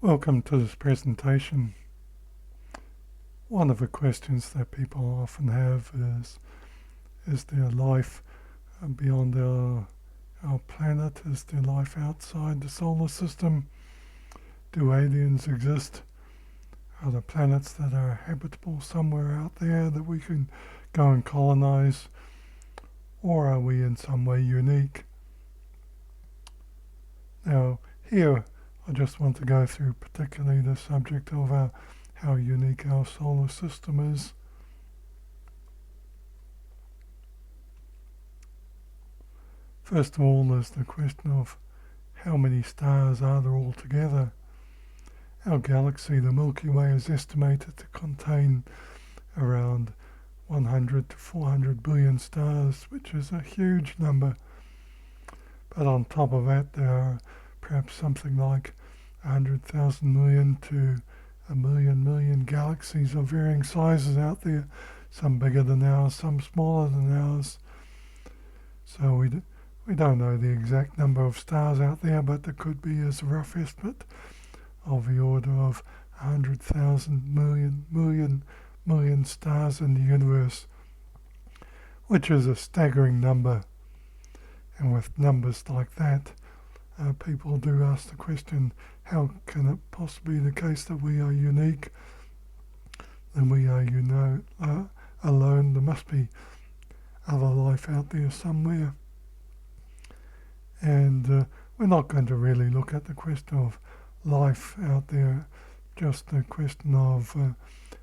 Welcome to this presentation. One of the questions that people often have is there life beyond our planet? Is there life outside the solar system? Do aliens exist? Are there planets that are habitable somewhere out there that we can go and colonize? Or are we in some way unique? Now, here I just want to go through particularly the subject of how unique our solar system is. First of all, there's the question of how many stars are there altogether. Our galaxy, the Milky Way, is estimated to contain around 100 to 400 billion stars, which is a huge number. But on top of that, there are perhaps something like 100,000 million to a million galaxies of varying sizes out there, some bigger than ours, some smaller than ours. So we don't know the exact number of stars out there, but there could be, as a rough estimate, of the order of 100,000 million stars in the universe, which is a staggering number. And with numbers like that, people do ask the question, how can it possibly be the case that we are unique? And we are alone. There must be other life out there somewhere. And we're not going to really look at the question of life out there, just the question of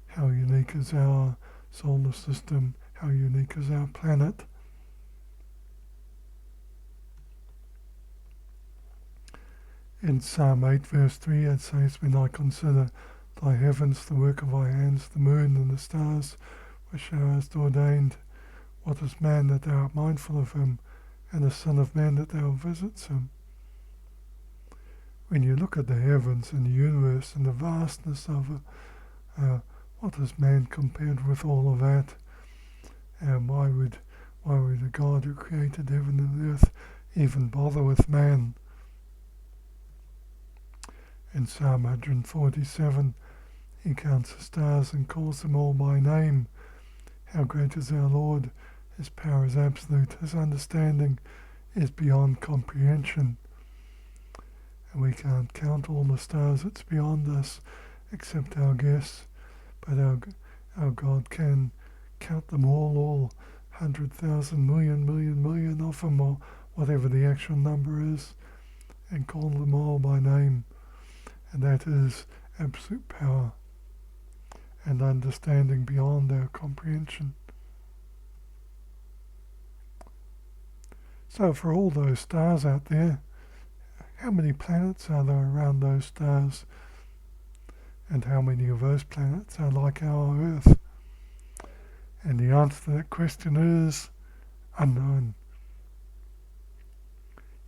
how unique is our solar system, how unique is our planet. In Psalm 8 verse 3 it says, "When I consider thy heavens, the work of thy hands, the moon and the stars, which thou hast ordained, what is man that thou art mindful of him, and the son of man that thou visitest him?" When you look at the heavens and the universe and the vastness of it, what is man compared with all of that? And why would a God who created heaven and earth even bother with man? In Psalm 147, he counts the stars and calls them all by name. How great is our Lord! His power is absolute. His understanding is beyond comprehension. And we can't count all the stars that's beyond us, except our guess. But our God can count them all 100,000 million of them, or whatever the actual number is, and call them all by name. And that is absolute power and understanding beyond our comprehension. So for all those stars out there, how many planets are there around those stars? And how many of those planets are like our Earth? And the answer to that question is unknown.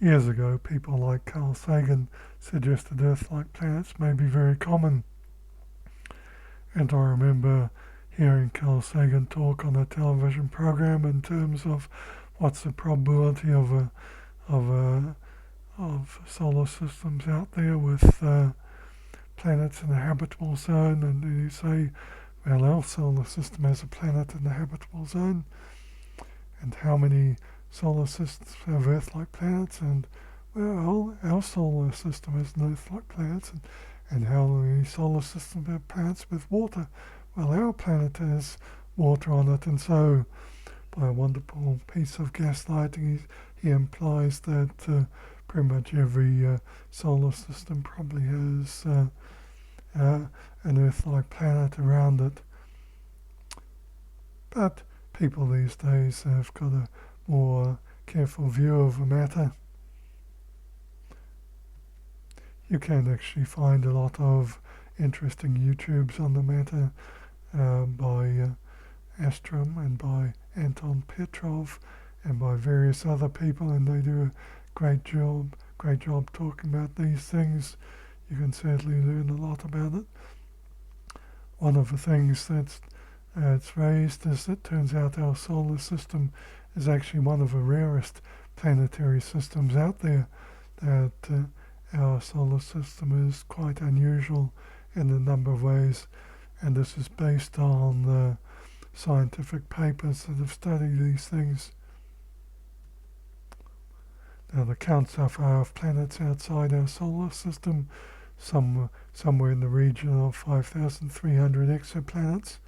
Years ago, people like Carl Sagan suggested Earth-like planets may be very common. And I remember hearing Carl Sagan talk on a television program in terms of what's the probability of solar systems out there with planets in a habitable zone, and you say, well, our solar system has a planet in the habitable zone, and how many solar systems have Earth-like planets? And well, our solar system has an Earth-like planets, and how many solar systems have planets with water? Well, our planet has water on it, and so by a wonderful piece of gaslighting, he implies that pretty much every solar system probably has an Earth-like planet around it. But people these days have got a more careful view of the matter. You can actually find a lot of interesting YouTubes on the matter by Astrom and by Anton Petrov and by various other people, and they do a great job talking about these things. You can certainly learn a lot about it. One of the things that's raised is it turns out our solar system is actually one of the rarest planetary systems out there, that our solar system is quite unusual in a number of ways, and this is based on scientific papers that have studied these things. Now, the count so far of planets outside our solar system, somewhere in the region of 5,300 exoplanets,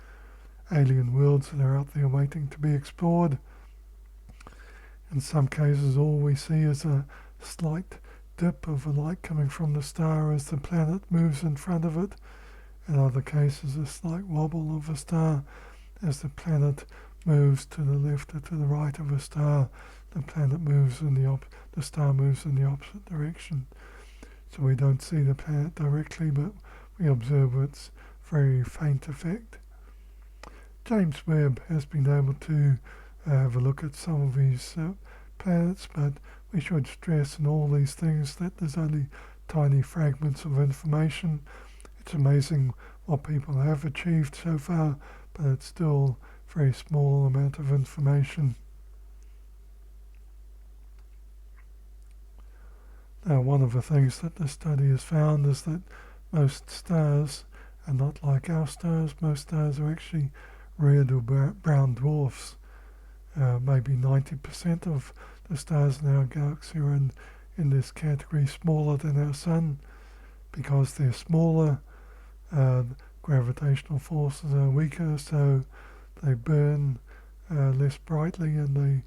alien worlds that are out there waiting to be explored. In some cases, all we see is a slight dip of a light coming from the star as the planet moves in front of it. In other cases, a slight wobble of a star as the planet moves to the left or to the right of a star. The planet moves in the star moves in the opposite direction. So we don't see the planet directly, but we observe its very faint effect. James Webb has been able to have a look at some of these planets, but we should stress in all these things that there's only tiny fragments of information. It's amazing what people have achieved so far, but it's still a very small amount of information. Now, one of the things that the study has found is that most stars are not like our stars. Most stars are actually red or brown dwarfs. Maybe 90% of the stars in our galaxy are in this category, smaller than our sun. Because they're smaller, gravitational forces are weaker, so they burn less brightly, and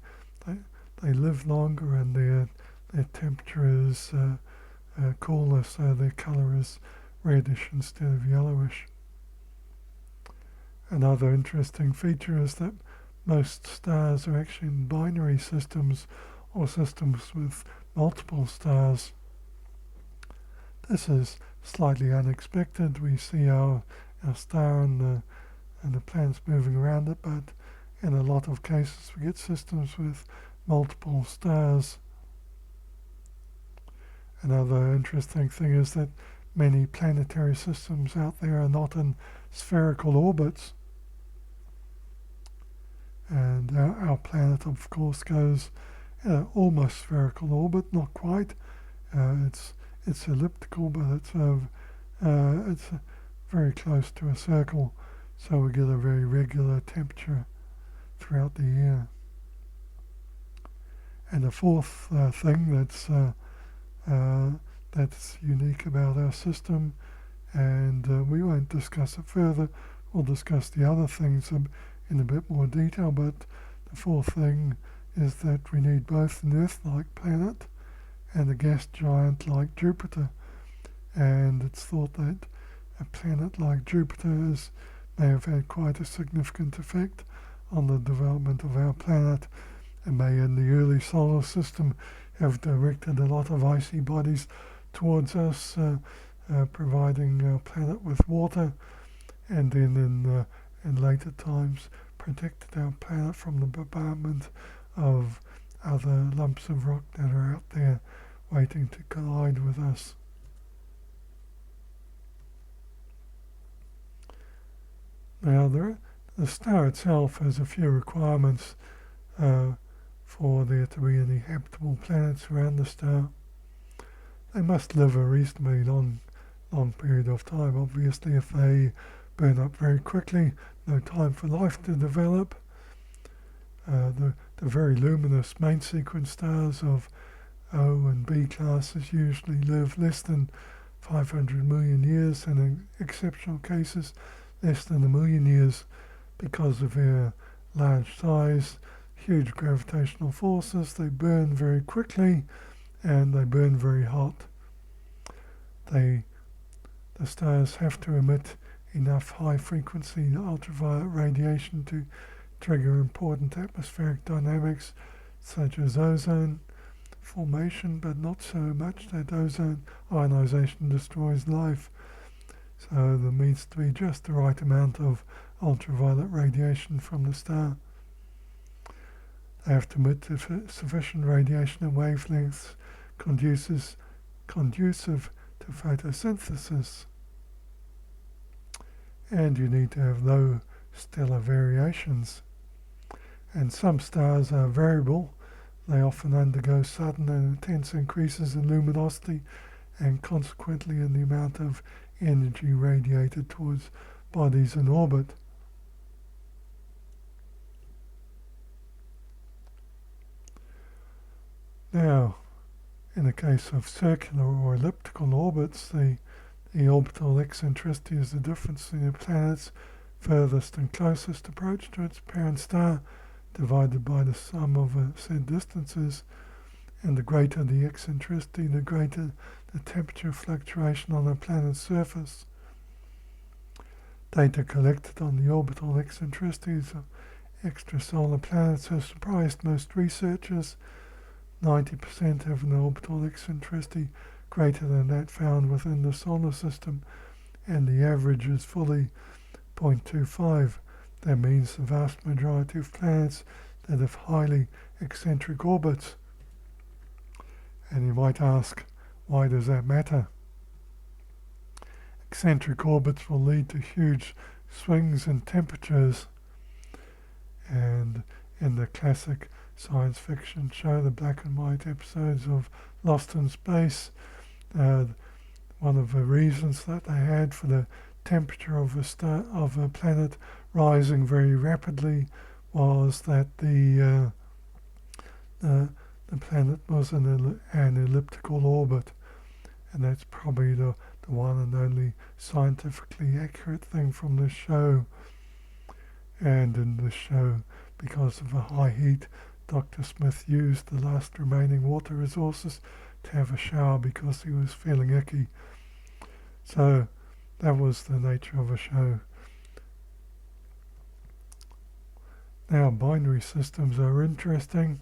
they live longer, and their temperature is cooler, so their color is reddish instead of yellowish. Another interesting feature is that most stars are actually in binary systems, or systems with multiple stars. This is slightly unexpected. We see our star and the planets moving around it, but in a lot of cases we get systems with multiple stars. Another interesting thing is that many planetary systems out there are not in spherical orbits. And our planet, of course, goes in an almost spherical orbit, not quite. It's elliptical, but it's very close to a circle, so we get a very regular temperature throughout the year. And the fourth thing that's unique about our system, and we won't discuss it further. We'll discuss the other things in a bit more detail, but the fourth thing is that we need both an Earth-like planet and a gas giant like Jupiter. And it's thought that a planet like Jupiter may have had quite a significant effect on the development of our planet, and may in the early solar system have directed a lot of icy bodies towards us, providing our planet with water, and then in later times protected our planet from the bombardment of other lumps of rock that are out there waiting to collide with us. Now, the star itself has a few requirements for there to be any habitable planets around the star. They must live a reasonably long period of time. Obviously, if they burn up very quickly, no time for life to develop. The very luminous main sequence stars of O and B classes usually live less than 500 million years, and in exceptional cases less than 1 million years, because of their large size, huge gravitational forces. They burn very quickly, and they burn very hot. The stars have to emit enough high-frequency ultraviolet radiation to trigger important atmospheric dynamics, such as ozone formation, but not so much that ozone ionization destroys life. So there needs to be just the right amount of ultraviolet radiation from the star. They have to emit sufficient radiation and wavelengths conducive to photosynthesis. And you need to have low stellar variations. And some stars are variable. They often undergo sudden and intense increases in luminosity and consequently in the amount of energy radiated towards bodies in orbit. Now, in the case of circular or elliptical orbits, the orbital eccentricity is the difference in the planet's furthest and closest approach to its parent star, divided by the sum of said distances, and the greater the eccentricity, the greater the temperature fluctuation on a planet's surface. Data collected on the orbital eccentricities of extrasolar planets has surprised most researchers. 90% have an orbital eccentricity greater than that found within the solar system, and the average is fully 0.25. That means the vast majority of planets that have highly eccentric orbits. And you might ask, why does that matter? Eccentric orbits will lead to huge swings in temperatures, and in the classic science fiction show, the black and white episodes of Lost in Space, one of the reasons that they had for the temperature of a planet rising very rapidly was that the planet was in an elliptical orbit, and that's probably the one and only scientifically accurate thing from this show. And in this show, because of the high heat, Dr. Smith used the last remaining water resources to have a shower because he was feeling icky. So that was the nature of a show. Now, binary systems are interesting.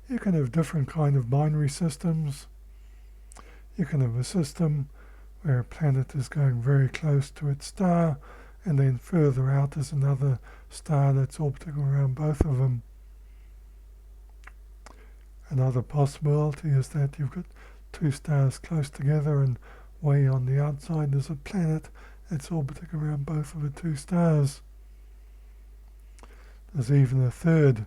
You can have different kind of binary systems. You can have a system where a planet is going very close to its star, and then further out is another star that's orbiting around both of them. Another possibility is that you've got two stars close together, and way on the outside there's a planet that's orbiting around both of the two stars. There's even a third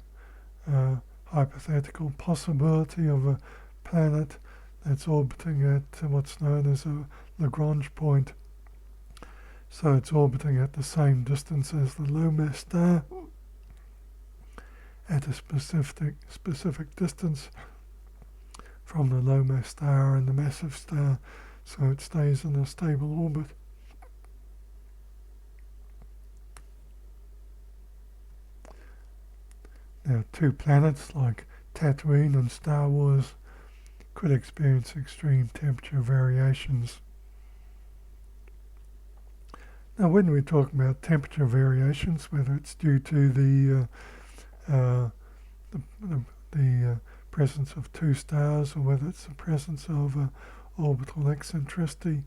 hypothetical possibility of a planet that's orbiting at what's known as a Lagrange point. So it's orbiting at the same distance as the low mass star, at a specific distance from the low mass star and the massive star, so it stays in a stable orbit. Now, two planets like Tatooine and Star Wars could experience extreme temperature variations. Now, when we talk about temperature variations, whether it's due to the presence of two stars or whether it's the presence of orbital eccentricity,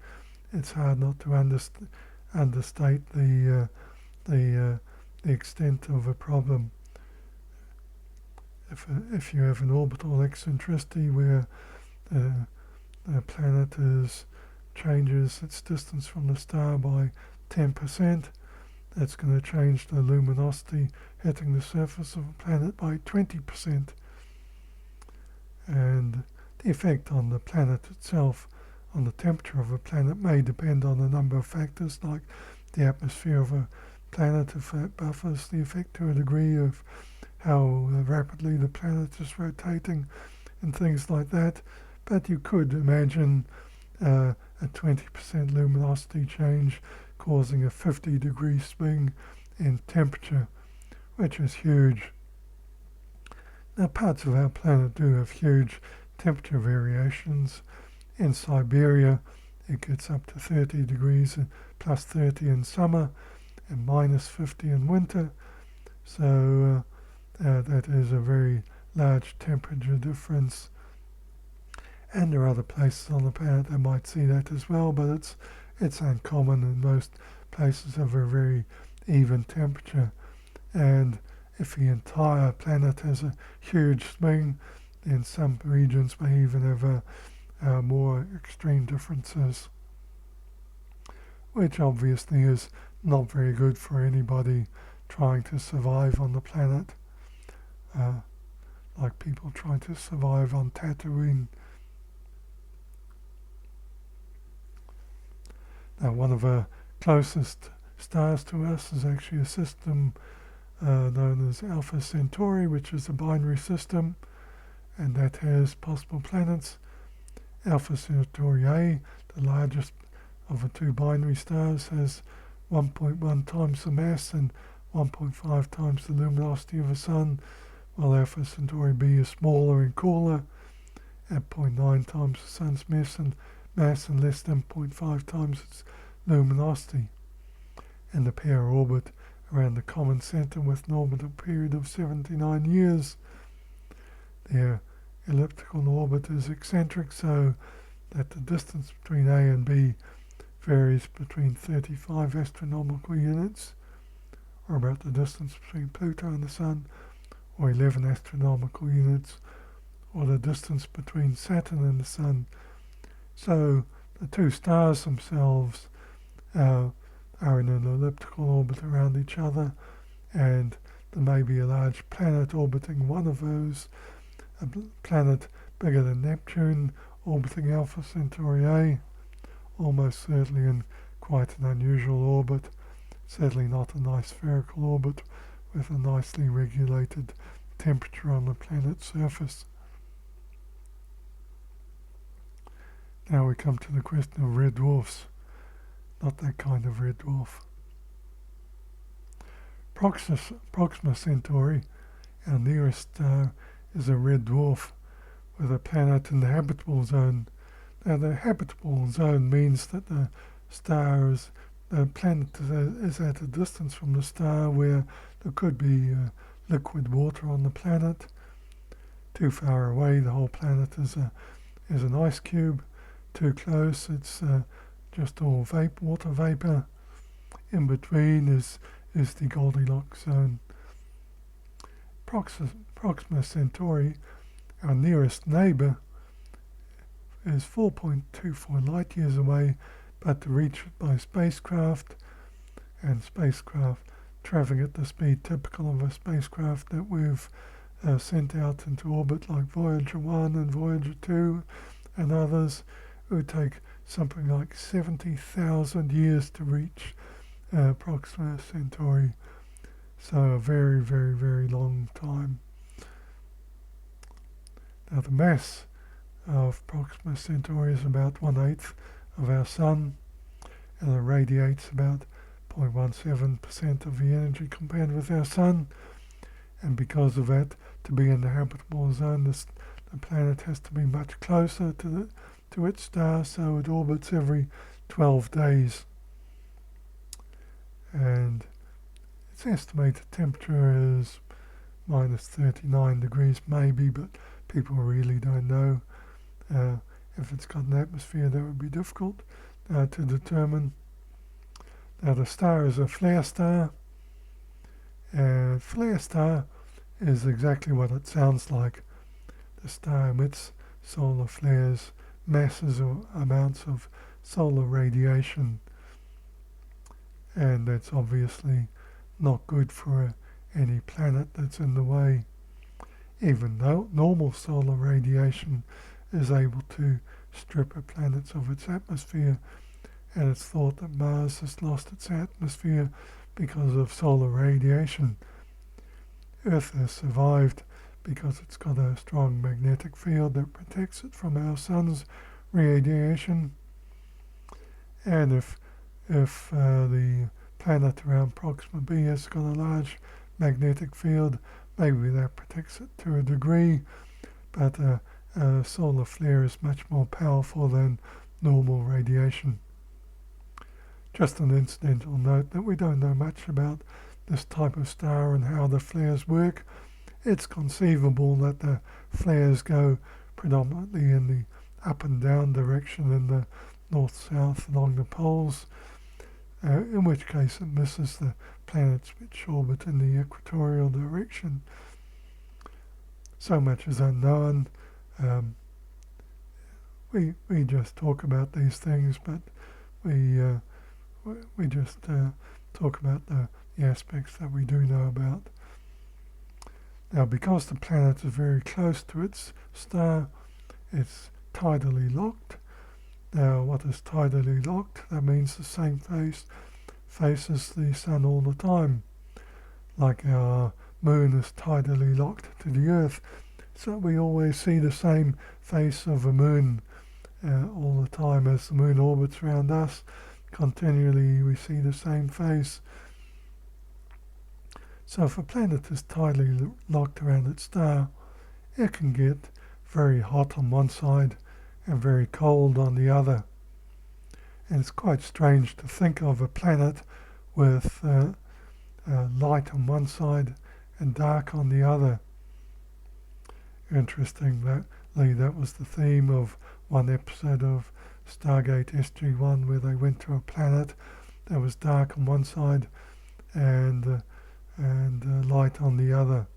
it's hard not to understate the extent of a problem. If you have an orbital eccentricity where the planet changes its distance from the star by 10%, that's going to change the luminosity hitting the surface of a planet by 20%. And the effect on the planet itself, on the temperature of a planet, may depend on a number of factors, like the atmosphere of a planet, if that buffers the effect to a degree, of how rapidly the planet is rotating and things like that. But you could imagine a 20% luminosity change causing a 50-degree swing in temperature, which is huge. Now, parts of our planet do have huge temperature variations. In Siberia, it gets up to 30 degrees, plus 30 in summer, and minus 50 in winter. So that is a very large temperature difference. And there are other places on the planet that might see that as well, but it's uncommon, and most places have a very even temperature. And if the entire planet has a huge swing, then some regions may even have more extreme differences, which obviously is not very good for anybody trying to survive on the planet, like people trying to survive on Tatooine. Now, one of our closest stars to us is actually a system known as Alpha Centauri, which is a binary system, and that has possible planets. Alpha Centauri A, the largest of the two binary stars, has 1.1 times the mass and 1.5 times the luminosity of the Sun, while Alpha Centauri B is smaller and cooler at 0.9 times the Sun's mass and less than 0.5 times its luminosity. And the pair orbit around the common center with an orbital period of 79 years. Their elliptical orbit is eccentric, so that the distance between A and B varies between 35 astronomical units, or about the distance between Pluto and the Sun, or 11 astronomical units, or the distance between Saturn and the Sun. So the two stars themselves are in an elliptical orbit around each other, and there may be a large planet orbiting one of those, a planet bigger than Neptune orbiting Alpha Centauri A, almost certainly in quite an unusual orbit, certainly not a nice spherical orbit with a nicely regulated temperature on the planet's surface. Now we come to the question of red dwarfs. Not that kind of red dwarf. Proxima Centauri, our nearest star, is a red dwarf with a planet in the habitable zone. Now the habitable zone means that the planet is at a distance from the star where there could be liquid water on the planet. Too far away, the whole planet is an ice cube. Too close, it's just all water vapor. In between is the Goldilocks zone. Proxima Centauri, our nearest neighbor, is 4.24 light years away, but to reach it by spacecraft, and spacecraft traveling at the speed typical of a spacecraft that we've sent out into orbit, like Voyager 1 and Voyager 2 and others. It would take something like 70,000 years to reach Proxima Centauri. So a very, very, very long time. Now the mass of Proxima Centauri is about 1/8 of our Sun, and it radiates about 0.17% of the energy compared with our Sun. And because of that, to be in the habitable zone, the planet has to be much closer to its star, so it orbits every 12 days. And its estimated temperature is minus 39 degrees maybe, but people really don't know. If it's got an atmosphere, that would be difficult to determine. Now the star is a flare star. Flare star is exactly what it sounds like. The star emits solar flares, massive amounts of solar radiation, and that's obviously not good for any planet that's in the way. Even though normal solar radiation is able to strip a planet of its atmosphere, and it's thought that Mars has lost its atmosphere because of solar radiation. Earth has survived because it's got a strong magnetic field that protects it from our Sun's radiation. And if the planet around Proxima b has got a large magnetic field, maybe that protects it to a degree, but a solar flare is much more powerful than normal radiation. Just an incidental note that we don't know much about this type of star and how the flares work. It's conceivable that the flares go predominantly in the up and down direction in the north-south along the poles, in which case it misses the planets which orbit in the equatorial direction. So much is unknown. We just talk about these things, but we just talk about the aspects that we do know about. Now, because the planet is very close to its star, it's tidally locked, Now, what is tidally locked? That means the same face faces the sun all the time, like our moon is tidally locked to the earth. So we always see the same face of the moon all the time as the moon orbits around us. Continually we see the same face. So if a planet is tidally locked around its star, it can get very hot on one side and very cold on the other. And it's quite strange to think of a planet with light on one side and dark on the other. Interestingly, that was the theme of one episode of Stargate SG-1, where they went to a planet that was dark on one side and light on the other.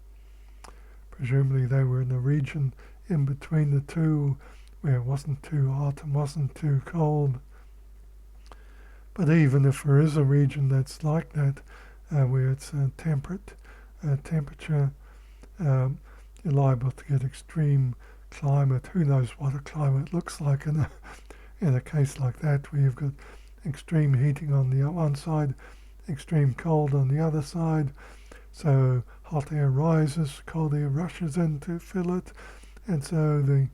Presumably they were in a region in between the two where it wasn't too hot and wasn't too cold. But even if there is a region that's like that, where it's a temperate temperature, you're liable to get extreme climate. Who knows what a climate looks like in a case like that, where you've got extreme heating on the one side, extreme cold on the other side. So hot air rises, cold air rushes in to fill it, and so the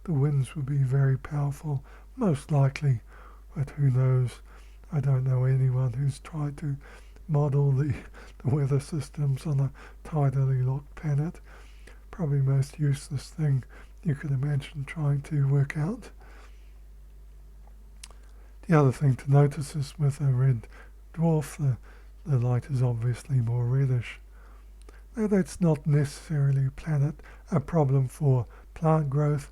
winds will be very powerful, most likely. But who knows? I don't know anyone who's tried to model the weather systems on a tidally locked planet. Probably most useless thing you could imagine trying to work out. The other thing to notice is with a red dwarf, the light is obviously more reddish. Now that's not necessarily a problem for plant growth.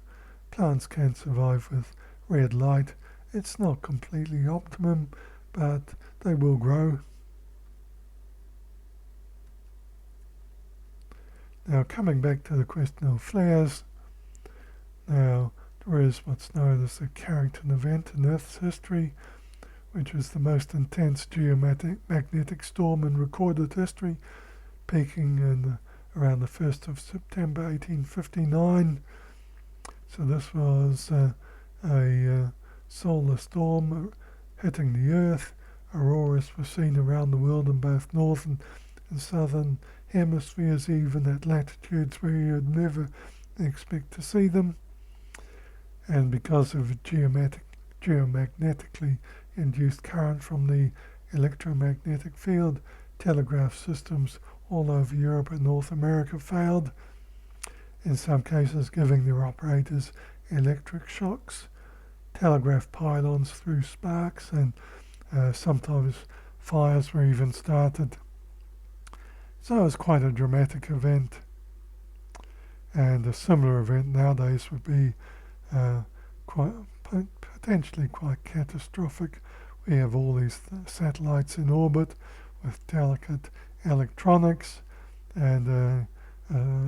Plants can survive with red light. It's not completely optimum, but they will grow. Now coming back to the question of flares, now there is what's known as the Carrington event in Earth's history, which was the most intense geomagnetic storm in recorded history, peaking in around the 1st of September 1859. So this was a solar storm hitting the Earth. Auroras were seen around the world in both northern and southern hemispheres, even at latitudes where you'd never expect to see them. And because of geomagnetically induced current from the electromagnetic field, telegraph systems all over Europe and North America failed, in some cases giving their operators electric shocks. Telegraph pylons threw sparks, and sometimes fires were even started. So it was quite a dramatic event. And a similar event nowadays would be potentially quite catastrophic. We have all these satellites in orbit with delicate electronics, and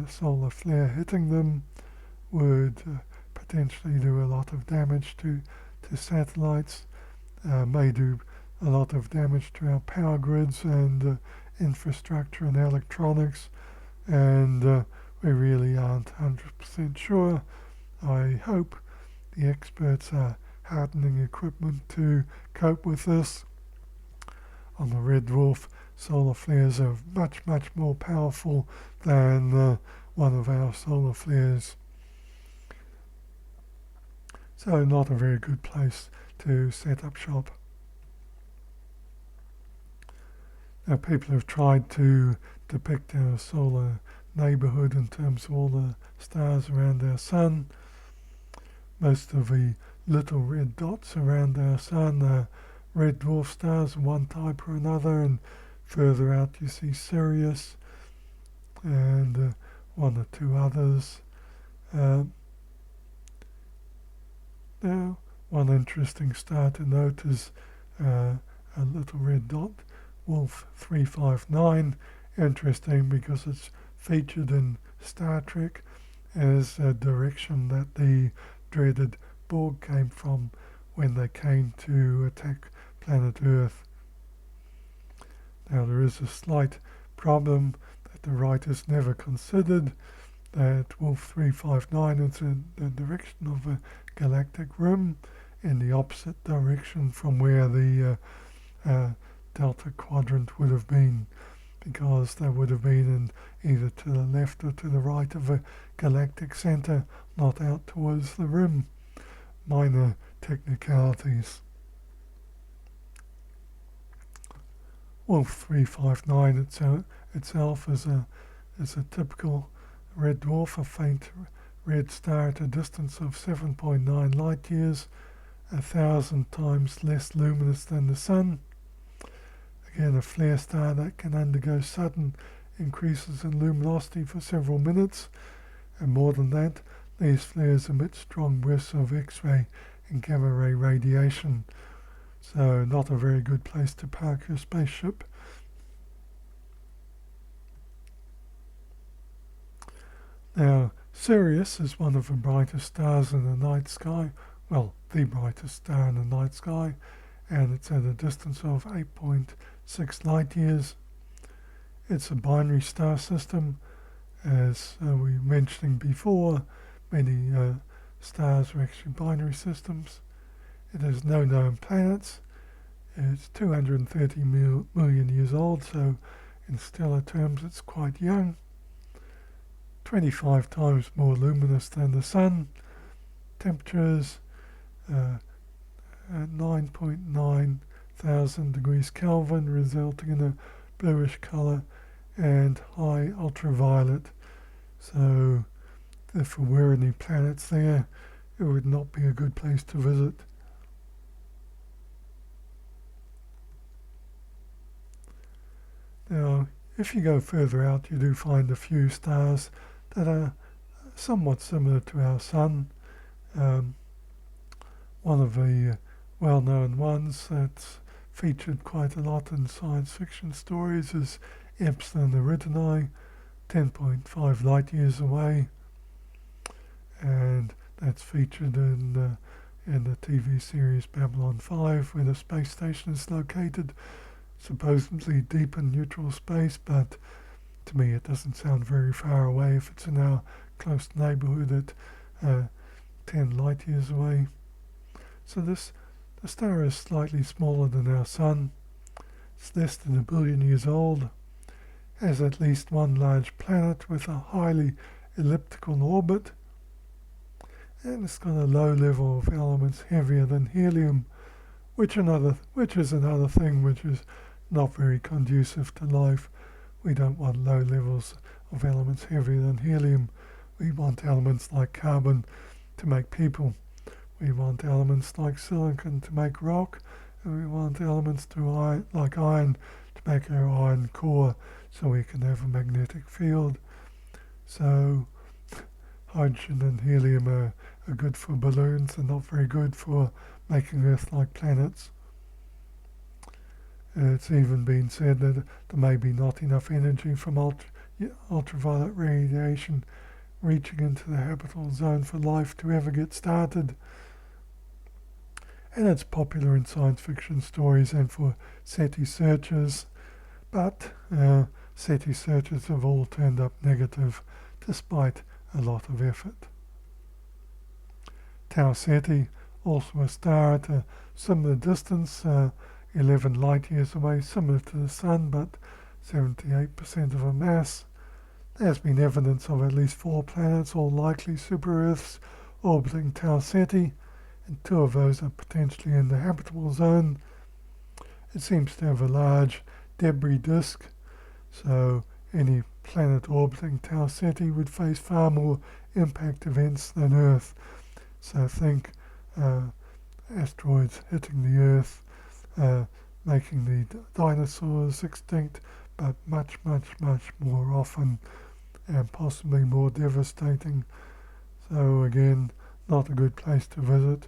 solar flare hitting them would potentially do a lot of damage to satellites, may do a lot of damage to our power grids and infrastructure and electronics, and we really aren't 100% sure. I hope the experts are hardening equipment to cope with this. On the red dwarf, solar flares are much, much more powerful than one of our solar flares. So not a very good place to set up shop. Now people have tried to depict our solar neighbourhood in terms of all the stars around our sun. Most of the little red dots around our sun are red dwarf stars of one type or another, and further out you see Sirius and one or two others. Now, one interesting star to note is a little red dot, Wolf 359. Interesting because it's featured in Star Trek as a direction that the dreaded Borg came from when they came to attack planet Earth. Now there is a slight problem that the writers never considered, that Wolf 359 is in the direction of a galactic rim in the opposite direction from where the Delta Quadrant would have been, because they would have been in either to the left or to the right of a galactic center, not out towards the rim. Minor technicalities. Wolf 359 itself is a typical red dwarf, a faint red star at a distance of 7.9 light years, 1,000 times less luminous than the Sun. Again, a flare star that can undergo sudden increases in luminosity for several minutes, and more than that, these flares emit strong bursts of X-ray and gamma ray radiation, so not a very good place to park your spaceship. Now, Sirius is one of the brightest stars in the night sky, well, the brightest star in the night sky, and it's at a distance of 8.6 light years. It's a binary star system, as we were mentioning before. Many stars are actually binary systems. It has no known planets. It's 230 million years old, so in stellar terms it's quite young. 25 times more luminous than the Sun. Temperatures at 9.9 thousand degrees Kelvin, resulting in a bluish color and high ultraviolet. So if there were any planets there, it would not be a good place to visit. Now, if you go further out, you do find a few stars that are somewhat similar to our Sun. One of the well-known ones that's featured quite a lot in science fiction stories is Epsilon Eridani, 10.5 light years away, and that's featured in the TV series Babylon 5, where the space station is located supposedly deep in neutral space, but to me it doesn't sound very far away if it's in our close neighborhood at 10 light years away. So the star is slightly smaller than our Sun. It's less than 1 billion years old, has at least one large planet with a highly elliptical orbit, and it's got a low level of elements heavier than helium, which is another thing which is not very conducive to life. We don't want low levels of elements heavier than helium. We want elements like carbon to make people. We want elements like silicon to make rock, and we want elements like iron to make our iron core, so we can have a magnetic field. So hydrogen and helium are good for balloons and not very good for making Earth-like planets. It's even been said that there may be not enough energy from ultraviolet radiation reaching into the habitable zone for life to ever get started. And it's popular in science fiction stories and for SETI searches, but SETI searches have all turned up negative despite a lot of effort. Tau Ceti, also a star at a similar distance, 11 light years away, similar to the Sun, but 78% of a mass. There's been evidence of at least 4 planets, all likely super-Earths, orbiting Tau Ceti, and 2 of those are potentially in the habitable zone. It seems to have a large debris disk, so any planet orbiting Tau Ceti would face far more impact events than Earth. So think asteroids hitting the Earth, making the dinosaurs extinct, but much, much, much more often and possibly more devastating. So again, not a good place to visit,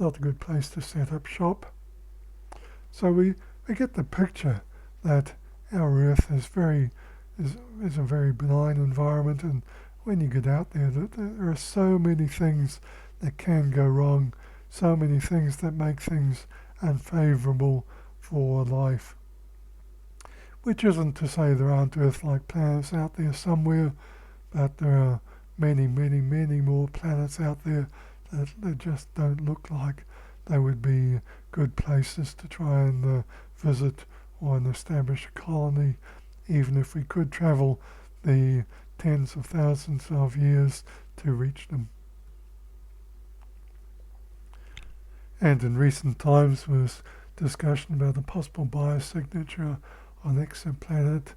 not a good place to set up shop. So we get the picture that our Earth is a very benign environment, and when you get out there, there are so many things that can go wrong, so many things that make things unfavorable for life. Which isn't to say there aren't Earth-like planets out there somewhere, but there are many, many, many more planets out there that just don't look like they would be good places to try and visit or establish a colony, even if we could travel the tens of thousands of years to reach them. And in recent times was discussion about a possible biosignature on exoplanet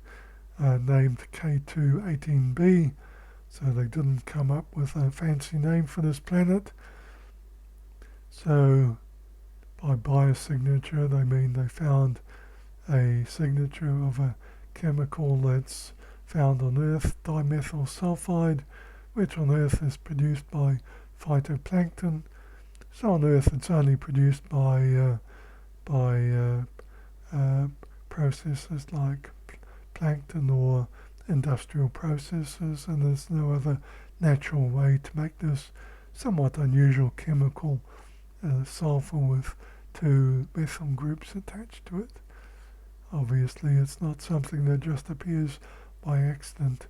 named K2-18b. So they didn't come up with a fancy name for this planet. So by biosignature they mean they found a signature of a chemical that's found on Earth, dimethyl sulfide, which on Earth is produced by phytoplankton. So on Earth it's only produced by processes like plankton or industrial processes, and there's no other natural way to make this somewhat unusual chemical sulfur with two methyl groups attached to it. Obviously it's not something that just appears by accident.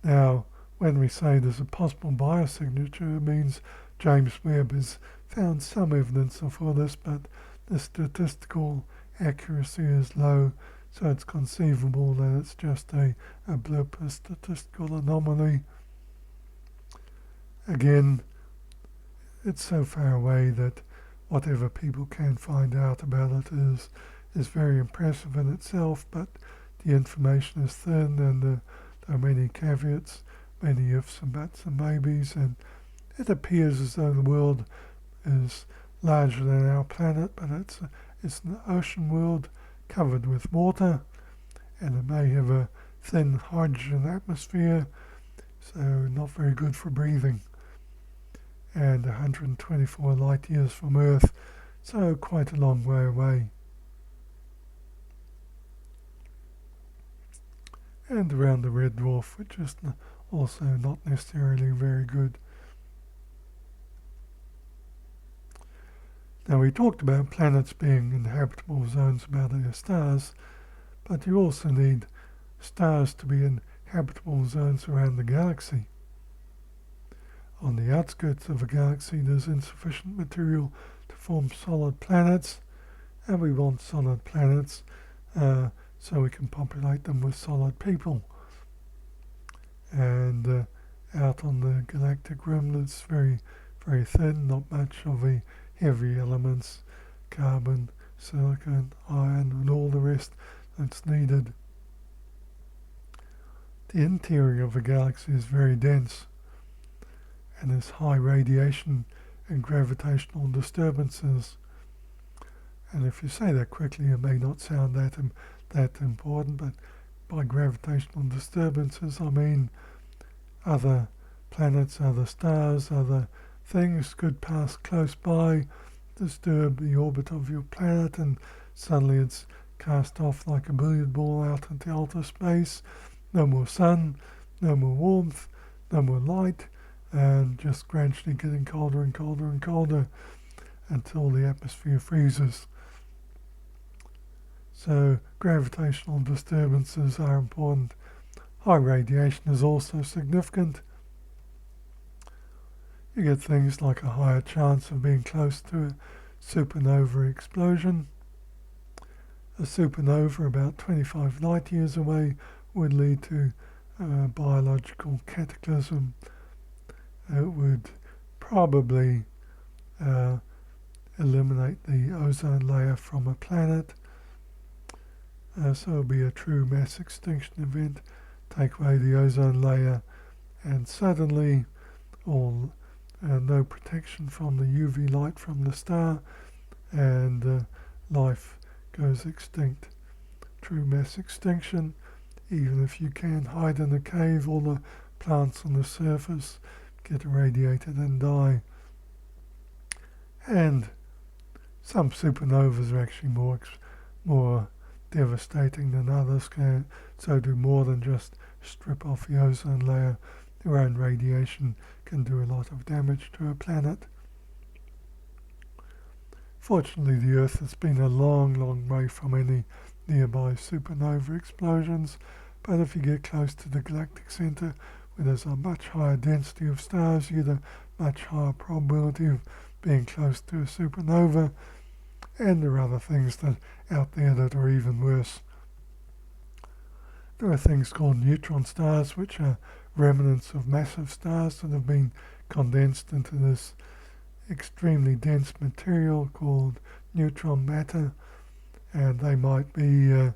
Now, when we say there's a possible biosignature, it means James Webb has found some evidence for this, but the statistical accuracy is low, so it's conceivable that it's just a blip, a statistical anomaly. Again, it's so far away that whatever people can find out about it is very impressive in itself, but the information is thin, and there are many caveats, many ifs and buts and maybes, and it appears as though the world is larger than our planet, but it's an ocean world covered with water, and it may have a thin hydrogen atmosphere, so not very good for breathing, and 124 light years from Earth, so quite a long way away. And around the red dwarf, which is also not necessarily very good. Now, we talked about planets being inhabitable zones about their stars, but you also need stars to be inhabitable zones around the galaxy. On the outskirts of a galaxy, there's insufficient material to form solid planets, and we want solid planets so we can populate them with solid people. And out on the galactic rim, it's very, very thin, not much of the heavy elements, carbon, silicon, iron, and all the rest that's needed. The interior of a galaxy is very dense, and there's high radiation and gravitational disturbances. And if you say that quickly, it may not sound that important, but by gravitational disturbances, I mean other planets, other stars, other things could pass close by, disturb the orbit of your planet, and suddenly it's cast off like a billiard ball out into outer space. No more sun, no more warmth, no more light, and just gradually getting colder and colder and colder until the atmosphere freezes. So gravitational disturbances are important. High radiation is also significant. You get things like a higher chance of being close to a supernova explosion. A supernova about 25 light years away would lead to a biological cataclysm. It would probably eliminate the ozone layer from a planet. So it would be a true mass extinction event, take away the ozone layer, and suddenly no protection from the UV light from the star, and life goes extinct. True mass extinction. Even if you can hide in a cave, all the plants on the surface get irradiated and die. And some supernovas are actually more devastating than others, so do more than just strip off the ozone layer. Their own radiation can do a lot of damage to a planet. Fortunately, the Earth has been a long, long way from any nearby supernova explosions, but if you get close to the galactic center, where there's a much higher density of stars, you get a much higher probability of being close to a supernova, and there are other things that out there that are even worse. There are things called neutron stars, which are remnants of massive stars that have been condensed into this extremely dense material called neutron matter, and they might be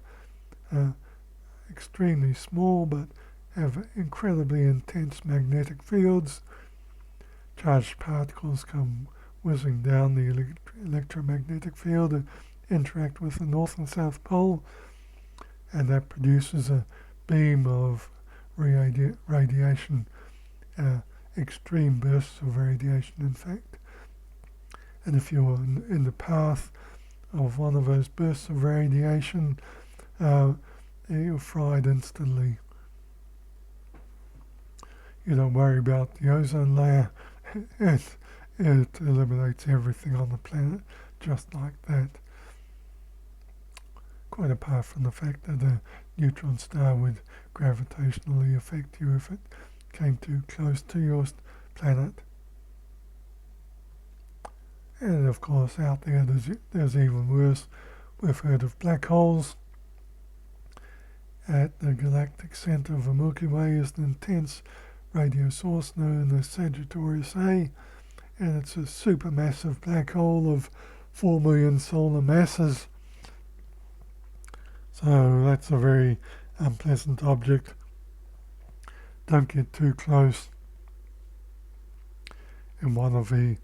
extremely small but have incredibly intense magnetic fields. Charged particles come whizzing down the electromagnetic field and interact with the North and South Pole, and that produces a beam of radiation, extreme bursts of radiation in fact. And if you're in the path of one of those bursts of radiation, you're fried instantly. You don't worry about the ozone layer. It eliminates everything on the planet just like that. Quite apart from the fact that a neutron star would gravitationally affect you if it came too close to your planet. And of course out there there's even worse. We've heard of black holes. At the galactic center of the Milky Way is an intense radio source known as Sagittarius A, and it's a supermassive black hole of 4 million solar masses. So that's a very unpleasant object. Don't get too close. In one of the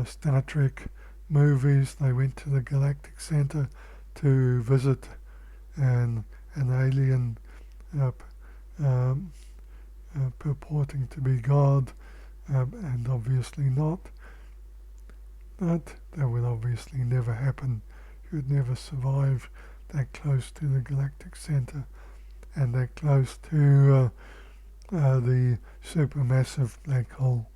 Star Trek movies, they went to the galactic center to visit an alien purporting to be God, and obviously not. But that would obviously never happen. You would never survive that close to the galactic center and that close to the supermassive black hole.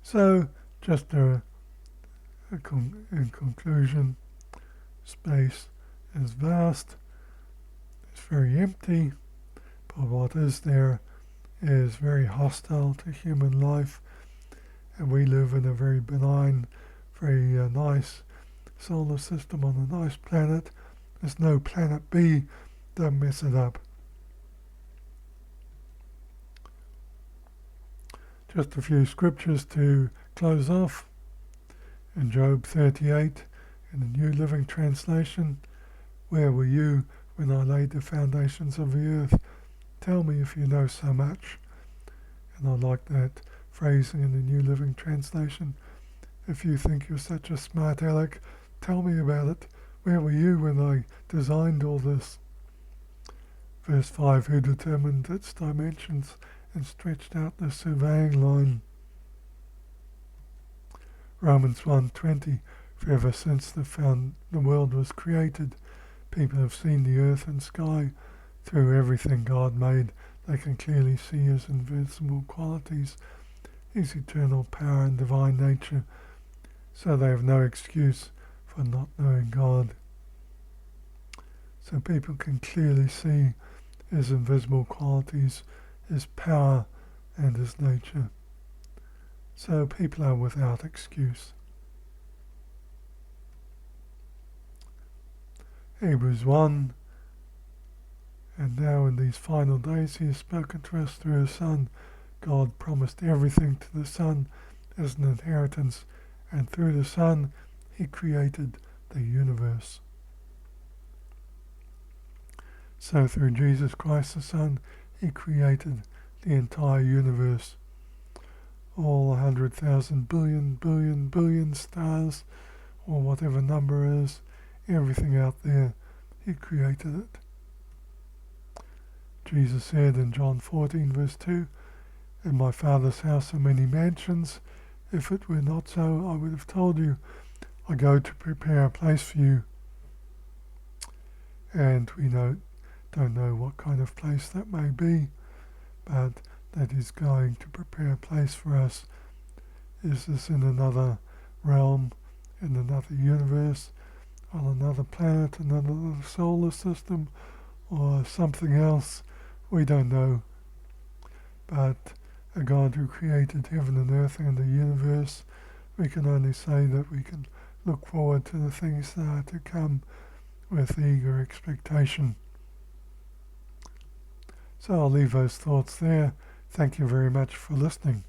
So, just in conclusion, space is vast, it's very empty, but what is there is very hostile to human life, and we live in a very benign, very nice solar system on a nice planet. There's no planet B, don't mess it up. Just a few scriptures to close off. In Job 38, in the New Living Translation, "Where were you when I laid the foundations of the earth? Tell me if you know so much." And I like that phrasing in the New Living Translation. If you think you're such a smart aleck, tell me about it. Where were you when I designed all this? Verse 5, who determined its dimensions and stretched out the surveying line? Romans 1:20, for ever since the world was created, people have seen the earth and sky. Through everything God made, they can clearly see His invincible qualities, His eternal power and divine nature, so they have no excuse for not knowing God. So people can clearly see His invisible qualities, His power and His nature. So people are without excuse. Hebrews 1, and now in these final days He has spoken to us through His Son. God promised everything to the Son as an inheritance, and through the Son He created the universe. So through Jesus Christ the Son, He created the entire universe. All 100,000 billion stars, or whatever number is, everything out there, He created it. Jesus said in John 14 verse 2, "In my Father's house are many mansions. If it were not so, I would have told you. I go to prepare a place for you." And we don't know what kind of place that may be, but that He's going to prepare a place for us. Is this in another realm, in another universe, on another planet, another solar system, or something else, we don't know. But a God who created heaven and earth and the universe, we can only say that we can look forward to the things that are to come with eager expectation. So I'll leave those thoughts there. Thank you very much for listening.